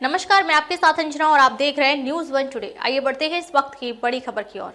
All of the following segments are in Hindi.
नमस्कार, मैं आपके साथ अंजना और आप देख रहे हैं न्यूज़ वन टुडे। आइए बढ़ते हैं इस वक्त की बड़ी खबर की ओर।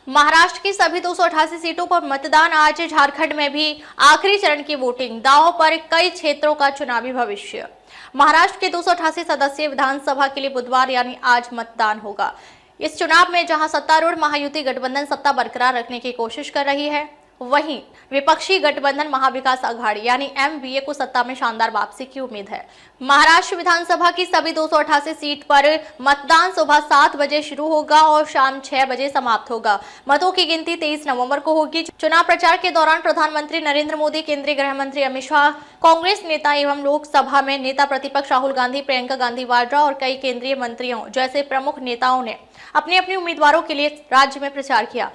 महाराष्ट्र की सभी 288 सीटों पर मतदान आज। झारखंड में भी आखिरी चरण की वोटिंग, दांव पर कई क्षेत्रों का चुनावी भविष्य। महाराष्ट्र के 288 सदस्यीय विधानसभा के लिए बुधवार यानी आज मतदान होगा। इस चुनाव में जहां सत्तारूढ़ महायुति गठबंधन सत्ता बरकरार रखने की कोशिश कर रही है, वहीं विपक्षी गठबंधन महाविकास अघाड़ी यानी एमवीए को सत्ता में शानदार वापसी की उम्मीद है। महाराष्ट्र विधानसभा की सभी 288 सीट पर मतदान सुबह 7 बजे शुरू होगा और शाम 6 बजे समाप्त होगा। मतों की गिनती 23 नवंबर को होगी। चुनाव प्रचार के दौरान प्रधानमंत्री नरेंद्र मोदी, केंद्रीय गृह मंत्री अमित शाह, कांग्रेस नेता एवं लोकसभा में नेता प्रतिपक्ष राहुल गांधी, प्रियंका गांधी वाड्रा और कई केंद्रीय मंत्रियों जैसे प्रमुख नेताओं ने अपने अपने उम्मीदवारों के लिए राज्य में प्रचार किया।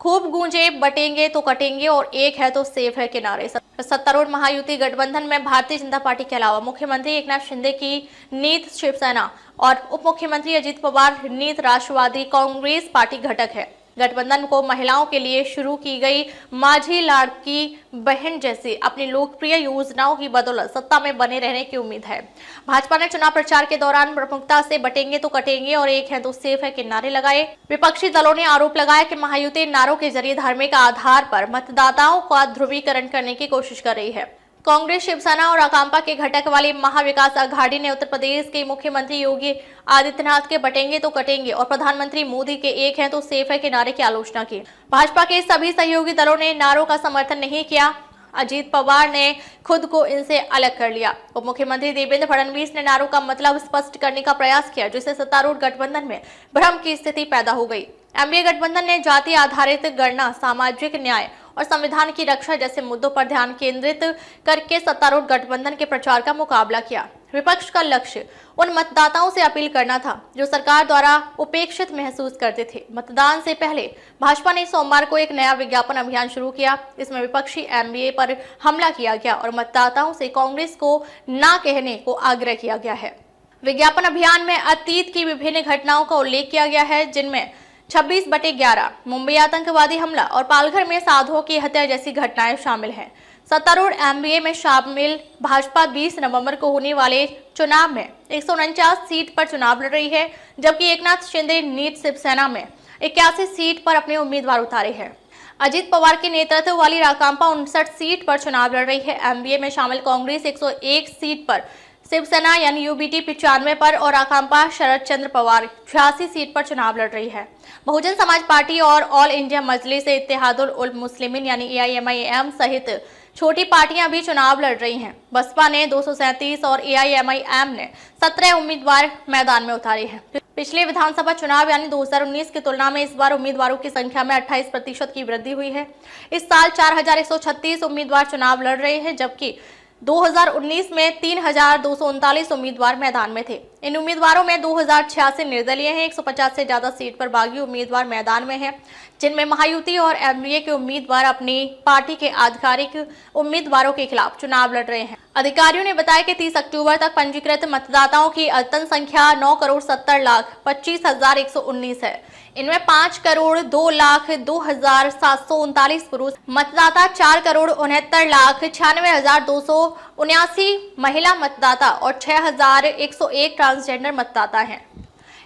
खूब गूंजे बटेंगे तो कटेंगे और एक है तो सेफ है के नारे। सत्तारूढ़ महायुति गठबंधन में भारतीय जनता पार्टी के अलावा मुख्यमंत्री एकनाथ शिंदे की नीत शिवसेना और उप मुख्यमंत्री अजित पवार नीत राष्ट्रवादी कांग्रेस पार्टी घटक है। गठबंधन को महिलाओं के लिए शुरू की गई माझी लाड़की बहन जैसी अपनी लोकप्रिय योजनाओं की बदौलत सत्ता में बने रहने की उम्मीद है। भाजपा ने चुनाव प्रचार के दौरान प्रमुखता से बटेंगे तो कटेंगे और एक है तो सेफ है के नारे लगाए। विपक्षी दलों ने आरोप लगाया कि महायुति नारों के जरिए धार्मिक आधार पर मतदाताओं का ध्रुवीकरण करने की कोशिश कर रही है। कांग्रेस, शिवसेना और अकांपा के घटक वाली महाविकास अघाड़ी ने उत्तर प्रदेश के मुख्यमंत्री योगी आदित्यनाथ के बटेंगे तो कटेंगे और प्रधानमंत्री मोदी के एक है तो सेफ है के नारे की आलोचना की। भाजपा के सभी सहयोगी दलों ने नारों का समर्थन नहीं किया। अजित पवार ने खुद को इनसे अलग कर लिया। उप मुख्यमंत्री देवेंद्र फडणवीस ने नारों का मतलब स्पष्ट करने का प्रयास किया, जिससे सत्तारूढ़ गठबंधन में भ्रम की स्थिति पैदा हो गई। एमवीए गठबंधन ने जाति आधारित गणना, सामाजिक न्याय और संविधान की रक्षा जैसे मुद्दों पर ध्यान केंद्रित करके सत्तारूढ़ गठबंधन के प्रचार का मुकाबला किया। विपक्ष का लक्ष्य उन मतदाताओं से अपील करना था जो सरकार द्वारा उपेक्षित महसूस करते थे। मतदान से पहले भाजपा ने सोमवार को एक नया विज्ञापन अभियान शुरू किया। इसमें विपक्षी एमवीए पर हमला किया गया और मतदाताओं से कांग्रेस को ना कहने को आग्रह किया गया है। विज्ञापन अभियान में अतीत की विभिन्न घटनाओं का उल्लेख किया गया है, जिनमें 26/11, मुंबई आतंकवादी हमला और पालघर में साधुओं की हत्या जैसी घटनाएं शामिल हैं। सत्तारूढ़ एमवीए में शामिल भाजपा 20 नवंबर को होने वाले चुनाव में 149 सीट पर चुनाव लड़ रही है, जबकि एकनाथ शिंदे नीत शिवसेना में 81 सीट पर अपने उम्मीदवार उतारे हैं। अजित पवार के नेतृत्व वाली राकांपा 59 सीट पर चुनाव लड़ रही है। एमवीए में शामिल कांग्रेस 101 सीट पर, शिवसेना यानी यूबीटी 95 पर और आकांपा शरद चंद्र पवार 86 सीट पर चुनाव लड़ रही है। बहुजन समाज पार्टी और ऑल इंडिया मजलिस इत्तेहादुल उल मुस्लिमीन यानी एआईएमआईएम सहित छोटी पार्टियां भी चुनाव लड़ रही हैं। बसपा ने 237 और एआईएमआईएम ने 17 उम्मीदवार मैदान में उतारे हैं। पिछले विधानसभा चुनाव यानी 2019 की तुलना में इस बार उम्मीदवारों की संख्या में 28% की वृद्धि हुई है। इस साल 4136 उम्मीदवार चुनाव लड़ रहे हैं, जबकि 2019 में 3239 उम्मीदवार मैदान में थे। इन उम्मीदवारों में 2086 निर्दलीय हैं। 150 से ज्यादा सीट पर बागी उम्मीदवार मैदान में हैं, जिनमें महायुति और एमवीए के उम्मीदवार अपनी पार्टी के आधिकारिक उम्मीदवारों के खिलाफ चुनाव लड़ रहे हैं। अधिकारियों ने बताया कि 30 अक्टूबर तक पंजीकृत मतदाताओं की अद्यतन संख्या 9,70,25,119 है। इनमें 5,02,02,739 पुरुष मतदाता, 4,69,96,279 महिला मतदाता और 6,101 ट्रांसजेंडर मतदाता हैं।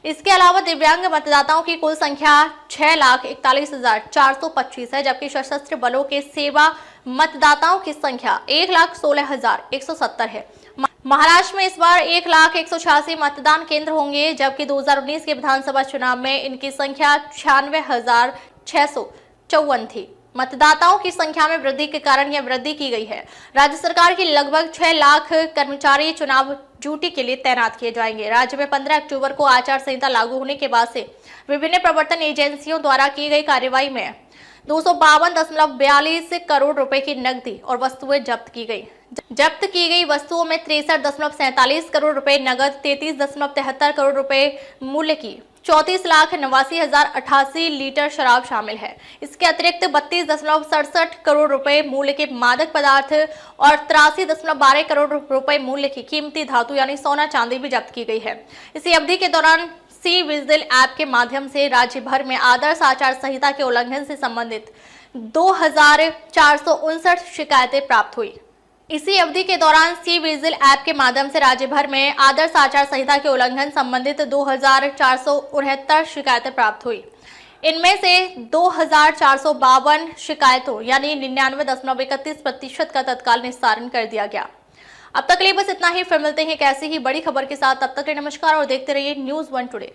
इसके अलावा दिव्यांग मतदाताओं की कुल संख्या 6,41,425 है, जबकि सशस्त्र बलों के सेवा मतदाताओं की संख्या 1,16,170 है। महाराष्ट्र में इस बार 1,186 मतदान केंद्र होंगे, जबकि 2019 के विधानसभा चुनाव में इनकी संख्या 96,654 थी। मतदाताओं की संख्या में वृद्धि के कारण यह वृद्धि की गई है। राज्य सरकार की लगभग 6 लाख कर्मचारी चुनाव ड्यूटी के लिए तैनात किए जाएंगे। राज्य में 15 अक्टूबर को आचार संहिता लागू होने के बाद से विभिन्न प्रवर्तन एजेंसियों द्वारा की गई कार्रवाई में 252.42 करोड़ रुपए की नकदी और वस्तुएं जब्त की गई। जब्त की गई वस्तुओं में 63.47 करोड़ रुपए नगद, 33.73 करोड़ रुपए मूल्य की 34,89,088 लीटर शराब शामिल है। इसके अतिरिक्त 32.67 करोड़ रुपए मूल्य के मादक पदार्थ और 83.12 करोड़ रुपए मूल्य की कीमती धातु यानी सोना चांदी भी जब्त की गई है। इसी अवधि के दौरान सी विजिल ऐप के माध्यम से राज्य भर में आदर्श आचार संहिता के उल्लंघन से संबंधित 2459 शिकायतें प्राप्त हुई। इसी अवधि के दौरान सी विजिल ऐप के माध्यम से राज्य भर में आदर्श आचार संहिता के उल्लंघन संबंधित 2469 शिकायतें प्राप्त हुई। इनमें से 2452 शिकायतों यानी 99.31% का तत्काल निस्तारण कर दिया गया। अब तक के लिए बस इतना ही। फिर मिलते हैं एक ऐसी ही बड़ी खबर के साथ। तब तक के लिए नमस्कार और देखते रहिए न्यूज़ 1 टुडे।